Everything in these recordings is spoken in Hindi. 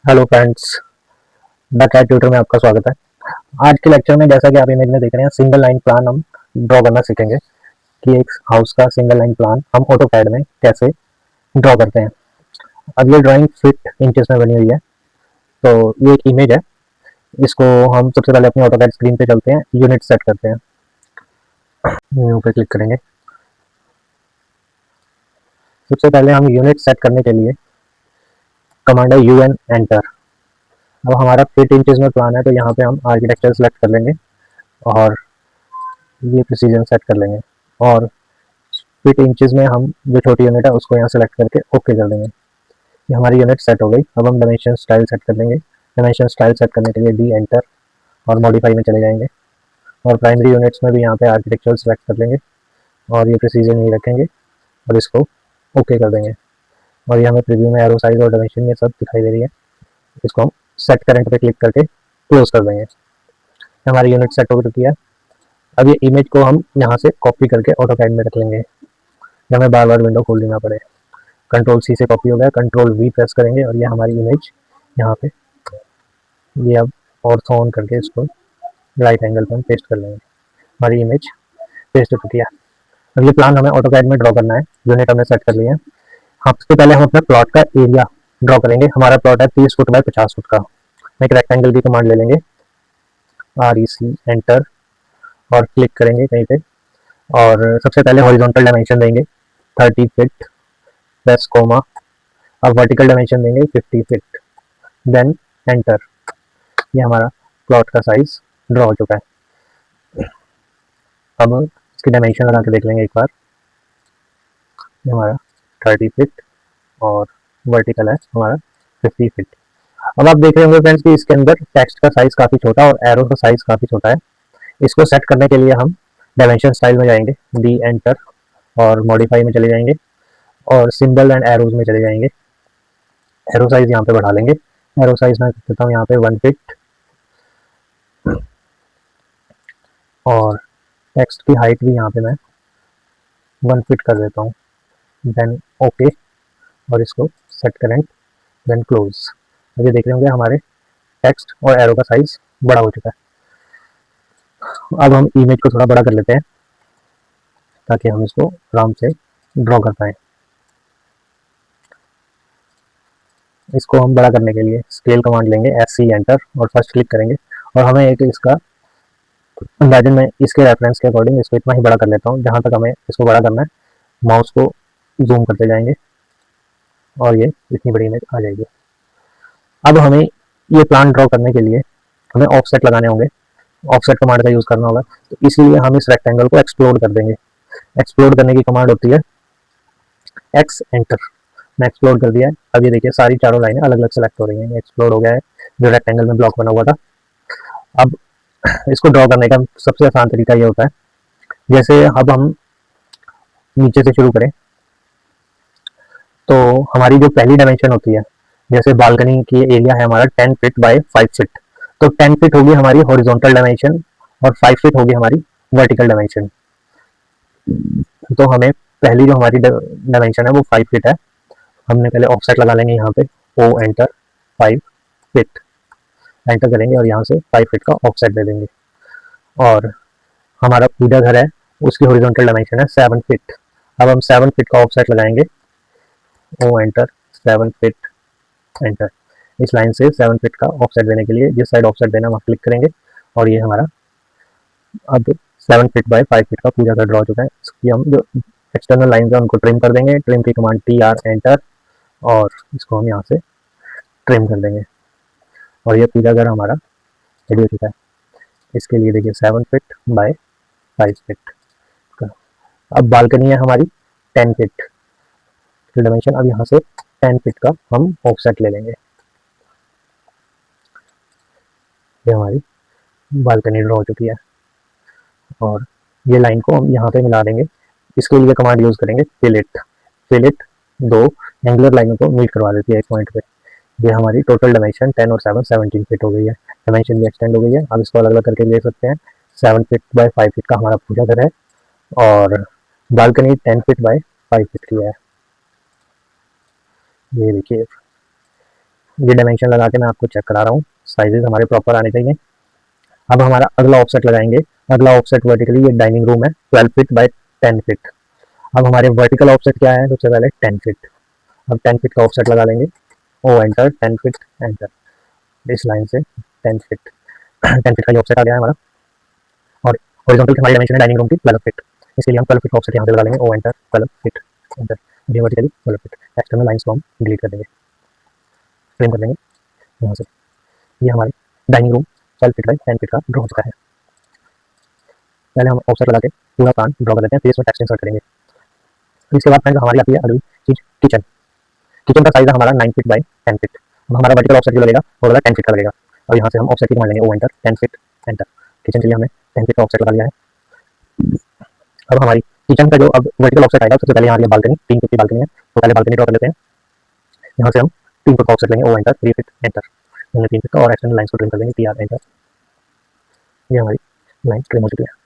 Hello friends, the cat tutor में आपका स्वागत है। आज के लेक्चर में जैसा कि आप इमेज में देख रहे हैं, सिंगल लाइन प्लान हम ड्रॉ करना सीखेंगे कि एक हाउस का सिंगल लाइन प्लान हम ऑटोकैड में कैसे ड्रॉ करते हैं। अब ये ड्राइंग फीट इंचेस में बनी हुई है, तो ये एक इमेज है। इसको हम सबसे पहले अपनी ऑटोकैड स्क्रीन पे चलते हैं, यूनिट सेट करते हैं। न्यू पे क्लिक करेंगे। सबसे पहले हम यूनिट सेट करने के लिए कमांड है UN एंटर। अब हमारा फीट इंचेस में प्लान है, तो यहाँ पे हम आर्किटेक्चर सेलेक्ट कर लेंगे और ये प्रिसीजन सेट कर लेंगे और फीट इंचेस में हम जो छोटी यूनिट है उसको यहाँ सेलेक्ट करके ओके कर देंगे। ये हमारी यूनिट सेट हो गई। अब हम डायमेंशन स्टाइल सेट कर लेंगे। डायमेंशन स्टाइल सेट करने के लिए डी एंटर और मॉडिफाई में चले जाएंगे और प्राइमरी यूनिट्स में भी यहाँ पे आर्किटेक्चर सेलेक्ट कर लेंगे और ये प्रिसीजन यही रखेंगे और इसको ओके कर देंगे। और ये हमें प्रीव्यू में एरो साइज और डायमेंशन ये सब दिखाई दे रही है। इसको हम सेट करंट पे क्लिक करके क्लोज कर देंगे। हमारी यूनिट सेट हो चुकी है। अब ये इमेज को हम यहाँ से कॉपी करके ऑटोकैड में रख लेंगे, हमें बार बार विंडो खोलनी ना पड़े। कंट्रोल सी से कॉपी हो गया, कंट्रोल वी प्रेस करेंगे और ये हमारी इमेज यहाँ पे ये अब ऑर्थो ऑन करके इसको राइट एंगल पर हम पेस्ट कर लेंगे। हमारी इमेज पेस्ट हो चुकी है। अब ये प्लान हमें ऑटोकैड में ड्रॉ करना है। यूनिट हमने सेट कर लिया है। सबसे पहले हम अपने प्लॉट का एरिया ड्रॉ करेंगे। हमारा प्लॉट है 30 फुट बाय 50 फुट का। एक रेक्टेंगल की कमांड ले लेंगे, REC एंटर और क्लिक करेंगे कहीं पे और सबसे पहले हॉरिजॉन्टल डायमेंशन देंगे 30 फीट प्लस कोमा। अब वर्टिकल डायमेंशन देंगे 50 फीट, देन एंटर। ये हमारा प्लॉट का साइज ड्रॉ हो चुका है। अब इसकी डायमेंशन लगा के देख लेंगे एक बार। ये हमारा 30 फीट और वर्टिकल है हमारा 50 फीट। अब आप देख रहे होंगे फ्रेंड्स कि इसके अंदर टेक्स्ट का साइज काफ़ी छोटा और एरो का साइज काफ़ी छोटा है। इसको सेट करने के लिए हम डायमेंशन स्टाइल में जाएंगे, डी एंटर और मॉडिफाई में चले जाएंगे और सिंबल एंड एरोज में चले जाएंगे। एरो साइज यहाँ पे बढ़ा लेंगे। एरो साइज मैं देता हूँ यहाँ पे 1 फीट और टेक्स्ट की हाइट भी यहाँ पे मैं 1 फीट कर देता हूँ, देन ओके और इसको सेट करें, देन क्लोज। अब ये देख रहे होंगे हमारे टेक्स्ट और एरो का साइज बड़ा हो चुका है। अब हम इमेज को थोड़ा बड़ा कर लेते हैं ताकि हम इसको आराम से ड्रॉ कर पाएँ। इसको हम बड़ा करने के लिए स्केल कमांड लेंगे, SC एंटर और फर्स्ट क्लिक करेंगे और हमें एक इसका अंदाजन में इसके रेफरेंस के अकॉर्डिंग इसको इतना ही बड़ा कर लेता हूँ जहाँ तक हमें इसको बड़ा करना है। माउस को जूम करते जाएंगे और ये इतनी बड़ी इमेज आ जाएगी। अब हमें ये प्लान ड्रॉ करने के लिए हमें ऑफसेट लगाने होंगे, ऑफसेट कमांड का यूज़ करना होगा, तो इसलिए हम इस रेक्टेंगल को एक्सप्लोड कर देंगे। एक्सप्लोड करने की कमांड होती है X एंटर। मैं एक्सप्लोड कर दिया है। अब ये देखिए सारी चारों लाइनें अलग अलग सेलेक्ट हो रही हैं। एक्सप्लोड हो गया है जो रेक्टेंगल में ब्लॉक बना हुआ था। अब इसको ड्रॉ करने का सबसे आसान तरीका ये होता है, जैसे अब हम नीचे से शुरू करें तो हमारी जो पहली डायमेंशन होती है, जैसे बालकनी की एरिया है हमारा 10 फीट बाय 5 फीट, तो 10 फीट होगी हमारी हॉरिजॉन्टल डायमेंशन और 5 फीट होगी हमारी वर्टिकल डायमेंशन। तो हमें पहली जो हमारी डायमेंशन है वो 5 फीट है। हमने पहले ऑफसेट लगा लेंगे यहाँ पे, ओ एंटर 5 फीट एंटर करेंगे और यहाँ से 5 फीट का ऑफसेट दे देंगे। और हमारा पूजा घर है, उसकी हॉरिजॉन्टल डायमेंशन है 7 फीट। अब हम 7 फीट का ऑफसेट लगाएंगे, ओ एंटर 7 फीट एंटर। इस लाइन से 7 फीट का ऑफसेट देने के लिए जिस साइड ऑफसेट देना वहाँ क्लिक करेंगे और ये हमारा अब 7 फीट बाय 5 फीट का पूजा घर ड्रॉ हो चुका है। इसकी हम जो एक्सटर्नल लाइन है उनको ट्रिम कर देंगे। ट्रिम की कमांड TR एंटर और इसको हम यहाँ से ट्रिम कर देंगे और ये पूजा घर हमारा रेडी हो चुका है। इसके लिए देखिए 7 फीट बाय 5 फीट का। अब बालकनी है हमारी 10 फीट की डायमेंशन। अब यहाँ से 10 फीट का हम ऑफसेट ले लेंगे। ये हमारी बालकनी ड्रॉ हो चुकी है और ये लाइन को हम यहाँ पे मिला देंगे। इसके लिए कमांड यूज़ करेंगे फिलेट। फिलेट दो एंगुलर लाइनों को मीट करवा देती है एक पॉइंट पे। ये हमारी टोटल डायमेंशन 10 और 7 17 फीट हो गई है। डायमेंशन भी एक्सटेंड हो गई है। अब इसको अलग अलग करके ले सकते हैं। 7 फीट बाय 5 फीट का हमारा पूजा घर है और बालकनी 10 फीट बाय 5 फीट की है। ये देखिए ये डायमेंशन लगा के मैं आपको चेक करा रहा हूँ, साइजेस हमारे प्रॉपर आने चाहिए। अब हमारा अगला ऑफसेट लगाएंगे। अगला ऑफसेट वर्टिकली ये डाइनिंग रूम है 12 फीट बाय 10 फीट। अब हमारे वर्टिकल ऑफसेट क्या है, सबसे पहले 10 फीट। अब 10 फीट का ऑफसेट लगा लेंगे, ओ एंटर 10 फीट एंटर, इस लाइन से 10 फीट 10 फीट का ये ऑफसेट आ गया है हमारा। और हॉरिजॉन्टल की हमारी डायमेंशन है डाइनिंग रूम की 12 फीट, इसके लिए हम 12 फीट का ऑफसेट यहाँ पे लगा लेंगे, ओ एंटर 12 फीट एंटर, ये वर्टिकली 12 फीट। एक्सटर्नल लाइन्स को हम डिलीट कर देंगे, फ्रेम कर देंगे यहाँ से। ये हमारी dining room 12 feet by 10 feet का ड्रॉ हो चुका है। पहले हम ऑफसेट लगा के पूरा प्लान ड्रॉ कर लेते हैं, फिर इसमें टेक्स्ट इंसर्ट करेंगे। इसके बाद फ्रेंड्स हमारी आती है अगली चीज, किचन। किचन का साइज है हमारा 9 फीट बाई 10 फीट। अब हमारा वर्टिकल ऑफसेट जो लगेगा वो वाला 10 फीट का लगेगा, और यहाँ से हम ऑफसेट की मान लेंगे, O enter 10 feet enter. Kitchen के लिए हमने 10 फीट का ऑफसेट लगा लिया है। अब हमारी किचन का जो अब वर्टिकल ऑफसेट आएगा, सबसे पहले यहाँ बालकनी 3 फीट की बालकनी है, तो पहले बालकनी ड्रॉ कर लेते हैं। यहाँ से हम 3 फीट का ऑफसेट लेंगे, ओ एंटर 3 फीट एंटर, हमने 3 फीट का, और एक्सटर्नल लाइन्स को ट्रिम कर देंगे, टी आर एंटर। ये हमारी लाइन ट्रिम हो चुकी है।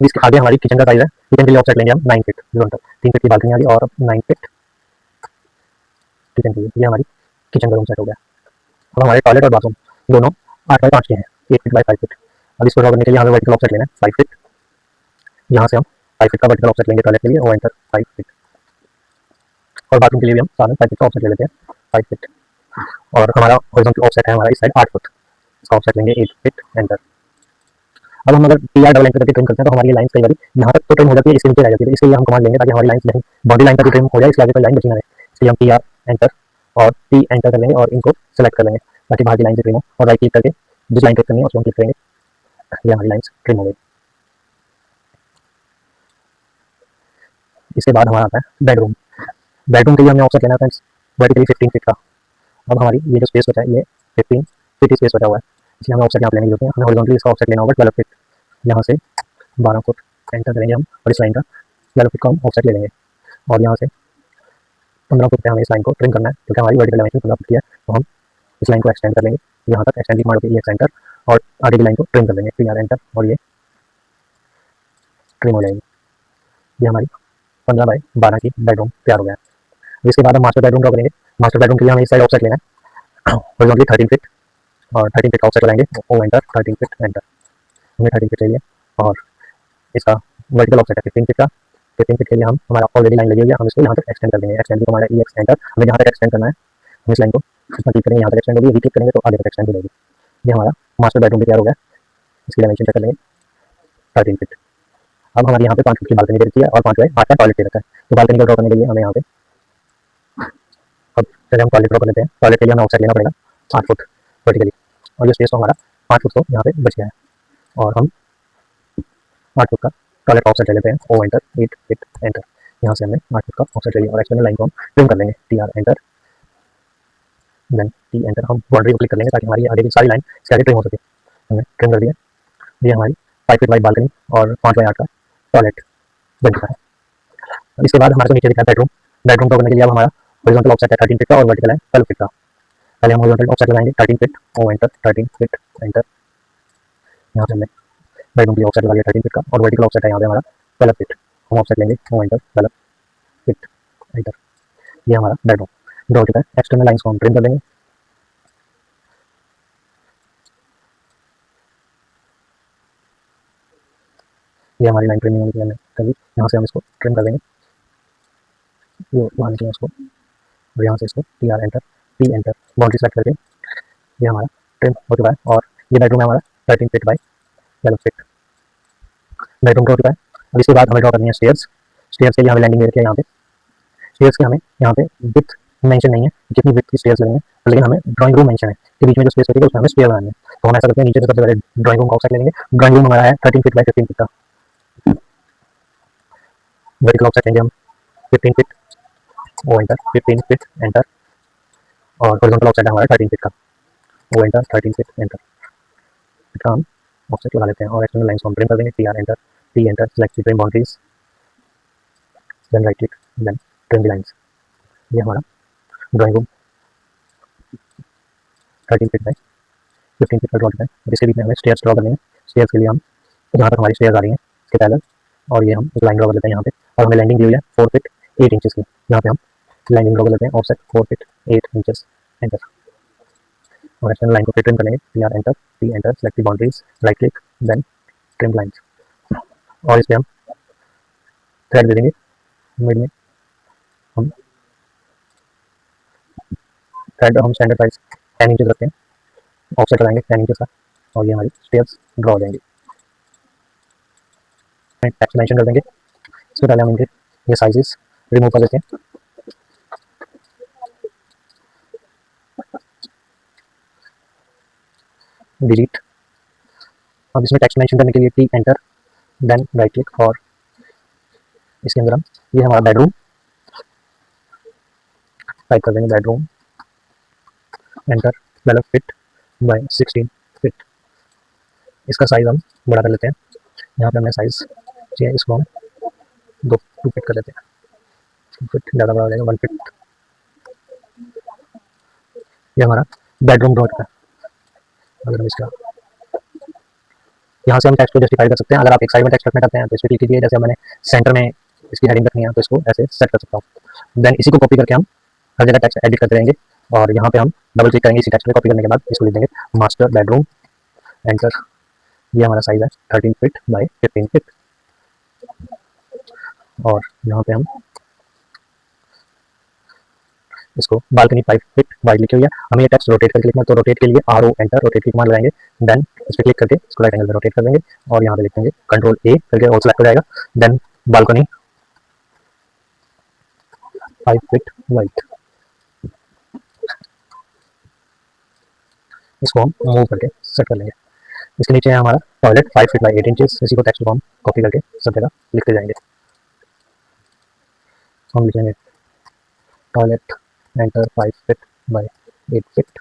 इसके आगे हमारी किचन का साइज है, किचन के लिए ऑफसेट लेंगे हम 9 फीट हॉरिजॉन्टल, 3 फीट की बालकनी आ गई, और अब 9 फीट किचन के लिए। ये हमारी किचन का रूम सेट हो गया। अब हमारे टॉयलेट और बाथरूम दोनों 8 बाई 5 के हैं, 8 फीट बाई 5 फीट। अब इसको ड्रॉ करने के लिए हमें वर्टिकल ऑफसेट लेना है 5 फीट। यहाँ से हम 5 फीट का वर्टिकल ऑफसेट लेंगे टॉयलेट के लिए, ओ एंटर 5 फीट, और बाथरूम के लिए भी हम साथ में 5 फीट का ऑफसेट ले लेते हैं 5 फीट। और हमारा हॉरिजॉन्टल ऑफसेट है हमारा इस साइड 8 फुट, इसका ऑफसेट लेंगे 8 फीट एंटर। अब हम अगर टी आर डबल एंटर करके ट्रिम करते हैं तो हमारी लाइन कई बार यहाँ तक तो ट्रिम हो जाती है, इसके नीचे रह जाती है, इसके लिए हम कमांड लेंगे ताकि हमारी लाइन नहीं बॉडी लाइन तक ट्रिम हो जाए, इसके आगे कोई लाइन बची ना रहे। इसलिए हम टी आर एंटर और टी एंटर कर लेंगे और इनको सेलेक्ट कर लेंगे ताकि बाहर की लाइन से ट्रिम हो, और राइट क्लिक करके जिस लाइन क्लिक करनी है उसको हम क्लिक करेंगे, ये हमारी लाइन ट्रिम हो गई। इसके बाद हमारा आता है बेडरूम। बेडरूम के लिए हमें ऑफसेट लेना है फ्रेंड्स वर्टिकली 15 फीट का। अब हमारी ये जो स्पेस बचा है ये 15 फीट स्पेस बचा हुआ है, इसलिए हमें ऑफसेट यहाँ पे लेने की जरूरत है। हमें हॉरिजॉन्टली इसका ऑफसेट लेना होगा 12 फीट, यहाँ से 12 फुट एंटर करेंगे हम, और इस लाइन का 12 फीट का हम ऑफसेट ले लेंगे, और यहाँ से 15 फुट पे हमें इस लाइन को ट्रिम करना है, क्योंकि हमारी वर्टिकल डायमेंशन 15 फुट की है, तो हम इस लाइन को एक्सटेंड कर लेंगे यहाँ तक, एक्सटेंड की मार होगी एंटर, और आगे की लाइन को ट्रिम कर लेंगे, फिर यहाँ एंटर, और ये ट्रिम हो जाएगी। ये हमारी 15 बाई 12 की बेडरूम तैयार हो गया है। इसके बाद हम मास्टर बेडरूम ड्रॉ करेंगे। मास्टर बेडरूम के लिए हमें इस साइड ऑफसेट लेना है हॉरिजॉन्टली 13 फीट, और 13 फीट का ऑफसेट लगाएंगे, ओ एंटर 13 फीट एंटर, हमें 13 फीट चाहिए, और इसका वर्टिकल ऑफसेट है 15 फीट का। 15 फीट के लिए हम हमारा ऑलरेडी लाइन लगी हुई है, हम इसको यहाँ तक एक्सटेंड कर देंगे, एक्सटेंड को हमारा ई एक्स एंटर, हमें जहाँ तक एक्सटेंड करना है हम इस लाइन को क्लिक करेंगे, यहाँ तक एक्सटेंड होगी, क्लिक करेंगे तो आगे तक एक्सटेंड हो जाएगी। ये हमारा मास्टर बेडरूम भी तैयार हो गया। इसकी डायमेंशन चेक कर लेंगे 13 फीट। अब हमारे यहाँ पे 5 फीट की बालकनी दे रखी है और 5 बाई 8 का टॉयलेट दे रखा है, तो बालकनी को ड्रॉ करने के लिए हमें यहाँ पे अब चलिए हम टॉयलेट ड्रॉ कर लेते हैं। टॉयलेट के लिए हमें ऑफसेट लेना पड़ेगा 8 फुट वर्टिकली, और ये स्पेस तो हमारा 5 फुट तो यहाँ पे बच गया है, और हम 8 फुट का टॉयलेट ऑफसेट ले लेते हैं, ओ एंटर 8 फीट एंटर, यहाँ से हमने 8 फुट का ऑफसेट ले लिया, और एक्सटर्नल लाइन को हम ट्रिम कर लेंगे, T R enter then T enter, हम बाउंड्री को क्लिक कर लेंगे ताकि हमारी आगे की सारी लाइन इसके आगे ट्रिम हो सके, हमने ट्रिम कर दिया। ये हमारी 5 फीट वाइड बालकनी और 5 बाई 8 का टॉयलेट बन चुका है। इसके बाद हमारे को नीचे दिखा है बेडरूम। बेडरूम को करने के लिए अब हमारा हॉरिजॉन्टल ऑफसेट है 13 फीट का और वर्टिकल है 12 फीट का। पहले हम हॉरिजॉन्टल ऑफसेट लगाएंगे 13 feet, O enter 13 feet enter, यहाँ से हमने बेडरूम के लिए ऑफसेट लगा लिया 13 फीट का, और वर्टिकल ऑफसेट है यहाँ पे हमारा 12 फीट, हम ऑफसेट लेंगे, ओ एंटर 12 फीट एंटर, ये हमारा बेडरूम ड्रॉ हो चुका है। एक्सटर्नल लाइन्स को हम ट्रिम कर देंगे, ये हमारी लाइन ट्रिमिंग होने कर दी, यहाँ से हम इसको ट्रिम कर देंगे, ये वहाँ निकले इसको, और यहाँ से इसको T R enter T enter, boundary select करके ये हमारा ट्रिम हो चुका है। और ये बेडरूम है हमारा 13 feet by 12 feet bedroom draw हो चुका है। अब इसके बाद हमें ड्रॉ करनी है स्टेयर्स। स्टेयर्स के लिए हमें लैंडिंग दे रखी है यहाँ पे, स्टेयर्स के हमें यहाँ पे विथ मेंशन नहीं है कितनी विथ की स्टेयर्स लगेंगे, लेकिन हमें ड्राइंग रूम मेंशन है कि बीच में जो स्पेस होती है उसमें हमें स्टेयर बनानी है, तो हम ऐसा करते हैं नीचे से सबसे पहले ड्राइंग रूम का ऑफसेट ले लेंगे। ड्राइंग रूम हमारा है 13 फीट बाई 15 फीट का, वर्टिकल ऑफसेट लेंगे हम 15 feet, O enter 15 feet enter, और हॉरिजॉन्टल ऑफसेट है हमारा 13 फीट का, ओ एंटर 13 फीट एंटर, इसका हम ऑफसेट लगा लेते हैं, और एक्सटर्नल लाइन्स को हम ट्रिम कर देंगे, T R enter T enter, select trim boundaries then right click then trim the lines. ये हमारा drawing room 13 feet by 15 feet का ड्रॉ है। इसके बीच में हमें स्टेयर्स ड्रॉ करनी है। स्टेयर्स के लिए हम जहाँ तक हमारी स्टेयर्स आ रही हैं इसके पैरेलल, और ये हम एक लाइन ड्रॉ कर लेते हैं यहाँ पे, और हमें लैंडिंग दी हुई है 4 फीट 8 इंचेस की, यहाँ पे हम लाइन ड्रॉ कर लेते हैं, ऑफसेट 4 फीट 8 इंचेस, एंटर। और एक्सटर्नल लाइन को फिर ट्रिम करेंगे, T R enter, T enter, select boundaries, right click, then trim lines. और इस पर हम थ्रेड दे देंगे, मिड में हम थ्रेड हम स्टैंडर्ड साइज 10 इंचेस रखते हैं, ऑफसेट लगाएंगे 10 इंचेस का, और ये हमारी स्टेयर्स ड्रॉ हो जाएंगे। टेक्स्ट मेंशन कर देंगे, इसके पहले हम इनके ये साइजेस रिमूव कर देते हैं, डिलीट। अब इसमें टेक्स्ट मेंशन करने के लिए T enter, then right click, और इसके अंदर हम ये हमारा बेडरूम टाइप कर देंगे, bedroom, enter, 12 feet by 16 feet. इसका साइज हम बड़ा कर लेते हैं, यहाँ पे हमने साइज चाहिए, इसको हम 2 फीट कर लेते हैं, 2 फीट ज़्यादा बड़ा हो जाएगा, 1 फीट। ये हमारा बेडरूम ड्रॉ का। अगर हम इसका यहाँ से हम टेक्स्ट को जस्टिफाई कर सकते हैं, अगर आप एक साइड में टेक्स्ट रखना चाहते हैं तो इस पर क्लिक कीजिए, जैसे मैंने सेंटर में इसकी हेडिंग रखनी है तो इसको ऐसे सेट कर सकता हूँ। देन इसी को कॉपी करके हम हर जगह टेक्स्ट एडिट करते रहेंगे, और यहाँ पे हम डबल क्लिक करेंगे इसी टेक्स्ट पे, कॉपी करने के बाद इसको लिख देंगे मास्टर बेडरूम, एंटर। ये हमारा साइज है 13 फीट बाय 15 फीट, और यहाँ पे हम इसको बालकनी 5 फीट वाइड लिखी हुई है। हमें ये टेक्स्ट रोटेट करके लिखना है, तो रोटेट के लिए आर ओ एंटर, रोटेट की कमांड लगाएंगे, देन इस पर क्लिक करके इसको राइट एंगल में रोटेट कर देंगे, और यहाँ पे लिख देंगे कंट्रोल ए करके और सेलेक्ट हो जाएगा। देन बालकनी 5 फीट वाइड, इसको हम मूव करके सेट कर लेंगे। इसके नीचे है हमारा टॉयलेट 5 फीट बाई 8 इंचेस, इसी को टेक्स्ट को हम कॉपी करके सब जगह लिखते जाएंगे। हम लिखेंगे toilet, enter, 5 feet by 8 feet.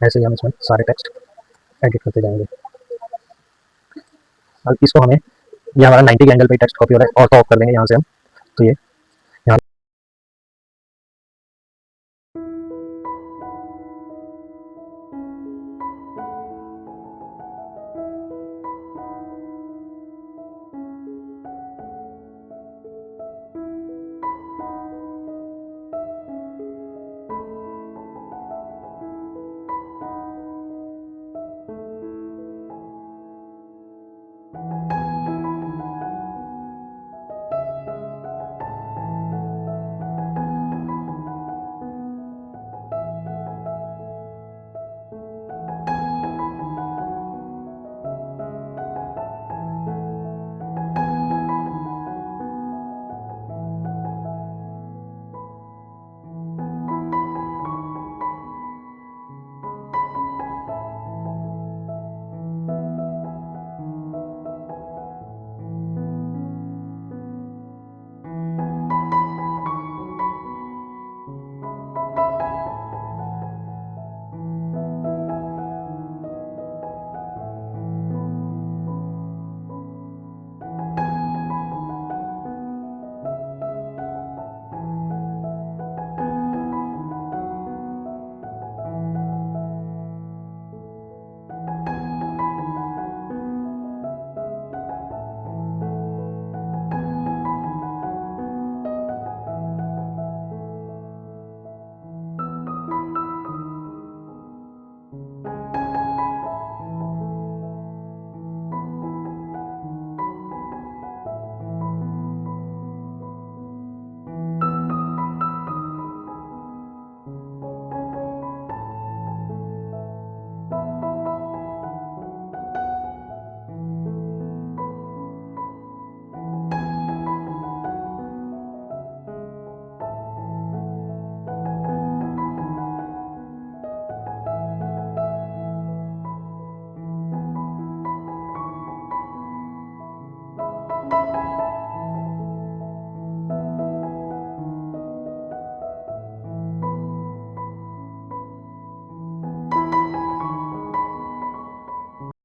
ऐसे ही हम इसमें सारे टेक्स्ट एडिट करते जाएंगे। अब इसको हमें, ये हमारा 90 के एंगल पे टेक्स्ट कॉपी हो रहा है, और तो ऑफ कर देंगे यहाँ से हम, तो ये